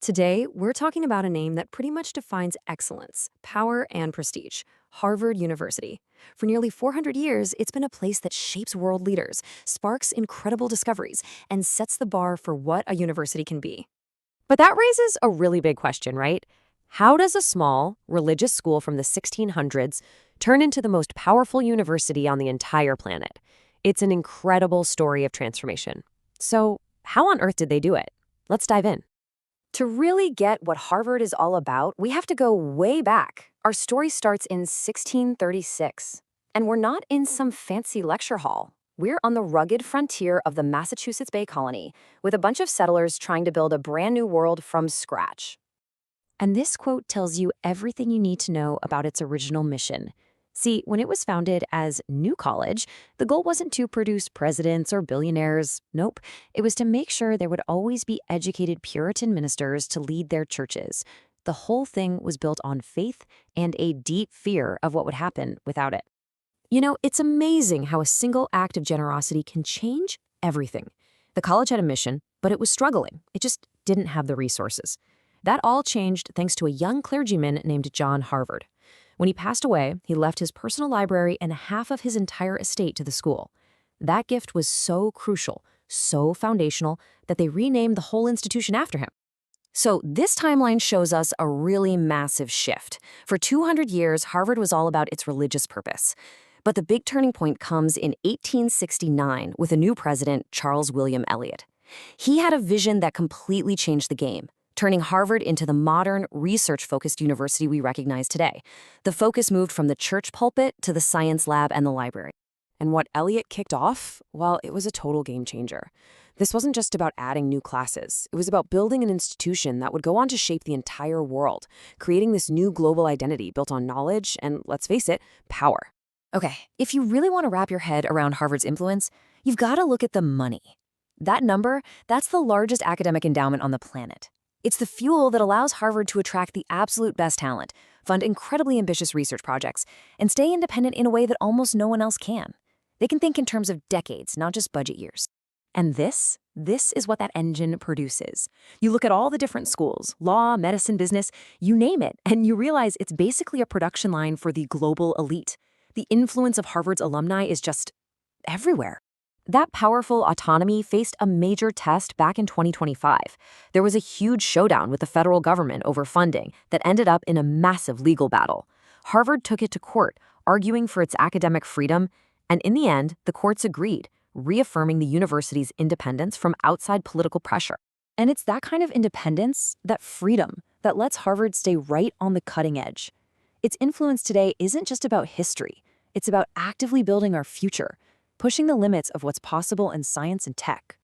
Today, we're talking about a name that pretty much defines excellence, power, and prestige Harvard University. For nearly 400 years, it's been a place that shapes world leaders, sparks incredible discoveries, and sets the bar for what a university can be. But that raises a really big question, right? How does a small, religious school from the 1600s turn into the most powerful university on the entire planet? It's an incredible story of transformation. So, how on earth did they do it? Let's dive in. To really get what Harvard is all about, we have to go way back. Our story starts in 1636. And we're not in some fancy lecture hall. We're on the rugged frontier of the Massachusetts Bay Colony, with a bunch of settlers trying to build a brand new world from scratch. And this quote tells you everything you need to know about its original mission. See, when it was founded as New College, the goal wasn't to produce presidents or billionaires. Nope. It was to make sure there would always be educated Puritan ministers to lead their churches. The whole thing was built on faith and a deep fear of what would happen without it. You know, it's amazing how a single act of generosity can change everything. The college had a mission, but it was struggling. It just didn't have the resources. That all changed thanks to a young clergyman named John Harvard. When he passed away, he left his personal library and half of his entire estate to the school. That gift was so crucial, so foundational, that they renamed the whole institution after him. So this timeline shows us a really massive shift. For 200 years, Harvard was all about its religious purpose. But the big turning point comes in 1869 with a new president, Charles William Eliot. He had a vision that completely changed the game, turning Harvard into the modern, research-focused university we recognize today. The focus moved from the church pulpit to the science lab and the library. And what Eliot kicked off, well, it was a total game changer. This wasn't just about adding new classes. It was about building an institution that would go on to shape the entire world, creating this new global identity built on knowledge and, let's face it, power. Okay, if you really want to wrap your head around Harvard's influence, you've got to look at the money. That number, that's the largest academic endowment on the planet. It's the fuel that allows Harvard to attract the absolute best talent, fund incredibly ambitious research projects, and stay independent in a way that almost no one else can. They can think in terms of decades, not just budget years. And this is what that engine produces. You look at all the different schools, law, medicine, business, you name it, and you realize it's basically a production line for the global elite. The influence of Harvard's alumni is just everywhere. That powerful autonomy faced a major test back in 2025. There was a huge showdown with the federal government over funding that ended up in a massive legal battle. Harvard took it to court, arguing for its academic freedom, and in the end, the courts agreed, reaffirming the university's independence from outside political pressure. And it's that kind of independence, that freedom, that lets Harvard stay right on the cutting edge. Its influence today isn't just about history. It's about actively building our future, pushing the limits of what's possible in science and tech.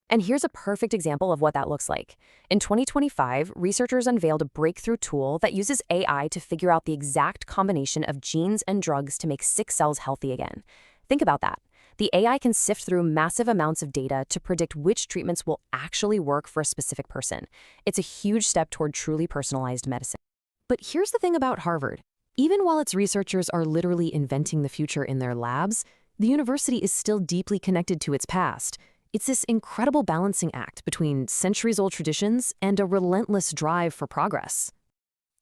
And here's a perfect example of what that looks like. In 2025, researchers unveiled a breakthrough tool that uses AI to figure out the exact combination of genes and drugs to make sick cells healthy again. Think about that. The AI can sift through massive amounts of data to predict which treatments will actually work for a specific person. It's a huge step toward truly personalized medicine. But here's the thing about Harvard. Even while its researchers are literally inventing the future in their labs, the university is still deeply connected to its past. It's this incredible balancing act between centuries-old traditions and a relentless drive for progress.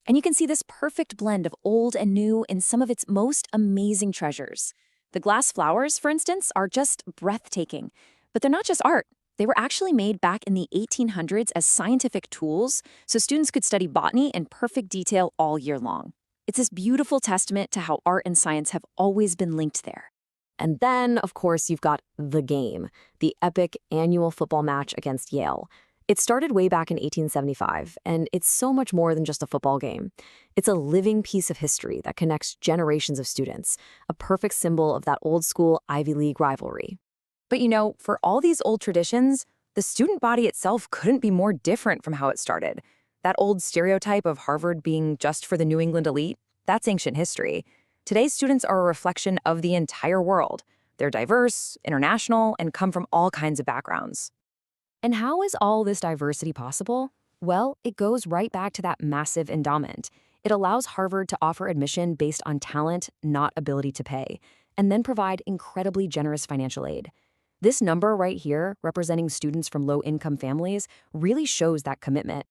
And you can see this perfect blend of old and new in some of its most amazing treasures. The glass flowers, for instance, are just breathtaking. But they're not just art. They were actually made back in the 1800s as scientific tools, so students could study botany in perfect detail all year long. It's this beautiful testament to how art and science have always been linked there. And then, of course, you've got the game, the epic annual football match against Yale. It started way back in 1875, and it's so much more than just a football game. It's a living piece of history that connects generations of students, a perfect symbol of that old-school Ivy League rivalry. But you know, for all these old traditions, the student body itself couldn't be more different from how it started. That old stereotype of Harvard being just for the New England elite, that's ancient history. Today's students are a reflection of the entire world. They're diverse, international, and come from all kinds of backgrounds. And how is all this diversity possible? Well, it goes right back to that massive endowment. It allows Harvard to offer admission based on talent, not ability to pay, and then provide incredibly generous financial aid. This number right here, representing students from low-income families, really shows that commitment.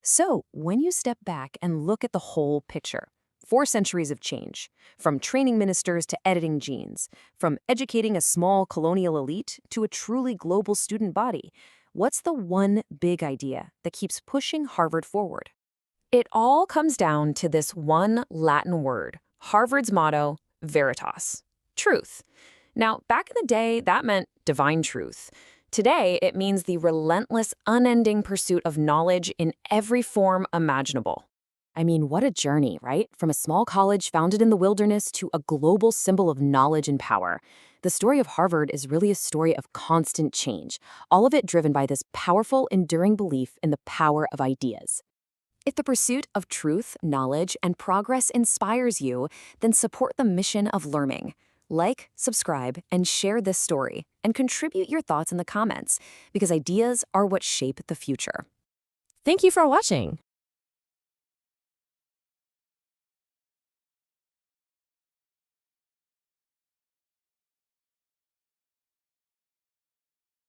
So, when you step back and look at the whole picture, 4 centuries of change, from training ministers to editing genes, from educating a small colonial elite to a truly global student body, what's the one big idea that keeps pushing Harvard forward? It all comes down to this one Latin word, Harvard's motto, veritas, truth. Now, back in the day, that meant divine truth. Today, it means the relentless, unending pursuit of knowledge in every form imaginable. I mean, what a journey, right? From a small college founded in the wilderness to a global symbol of knowledge and power. The story of Harvard is really a story of constant change, all of it driven by this powerful, enduring belief in the power of ideas. If the pursuit of truth, knowledge, and progress inspires you, then support the mission of learning. Like, subscribe, and share this story, and contribute your thoughts in the comments, because ideas are what shape the future. Thank you for watching.